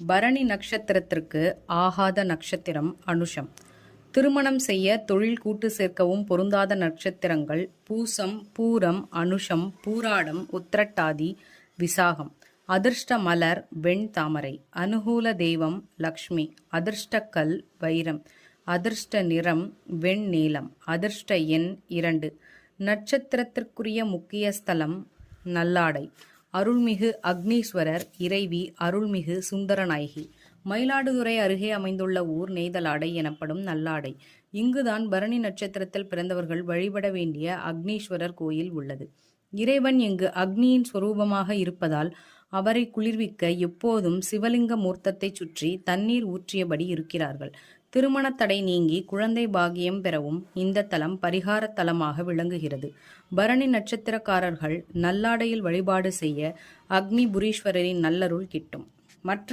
பரணி நட்சத்திரத்திற்கு ஆகாத நட்சத்திரம் அனுஷம். திருமணம் செய்ய தொழில் கூட்டு சேர்க்கவும் பொருந்தாத நட்சத்திரங்கள் பூசம், பூரம், அனுஷம், பூராடம், உத்திரட்டாதி, விசாகம். அதிர்ஷ்ட மலர் வெண் தாமரை. அனுகூல தெய்வம் லக்ஷ்மி. அதிர்ஷ்டக்கல் வைரம். அதிர்ஷ்ட நிறம் வெண் நீலம். அதிர்ஷ்ட எண் 2. நட்சத்திரத்திற்குரிய முக்கிய ஸ்தலம் நல்லாடை. அருள்மிகு அக்னீஸ்வரர் இறைவி அருள்மிகு சுந்தரநாயகி. மயிலாடுதுறை அருகே அமைந்துள்ள ஊர் நெய்தலாடை எனப்படும் நல்லாடை. இங்குதான் பரணி நட்சத்திரத்தில் பிறந்தவர்கள் வழிபட வேண்டிய அக்னீஸ்வரர் கோயில் உள்ளது. இறைவன் இங்கு அக்னியின் சொரூபமாக இருப்பதால் அவரை குளிர்விக்க எப்போதும் சிவலிங்க மூர்த்தத்தை சுற்றி தண்ணீர் ஊற்றியபடி இருக்கிறார்கள். திருமண தடை நீங்கி குழந்தை பாகியம் பெறவும் இந்த தலம் பரிகார தலமாக விளங்குகிறது. பரணி நட்சத்திரக்காரர்கள் நல்லாடையில் வழிபாடு செய்ய அக்னி புரீஸ்வரரின் நல்லருள் கிட்டும். மற்ற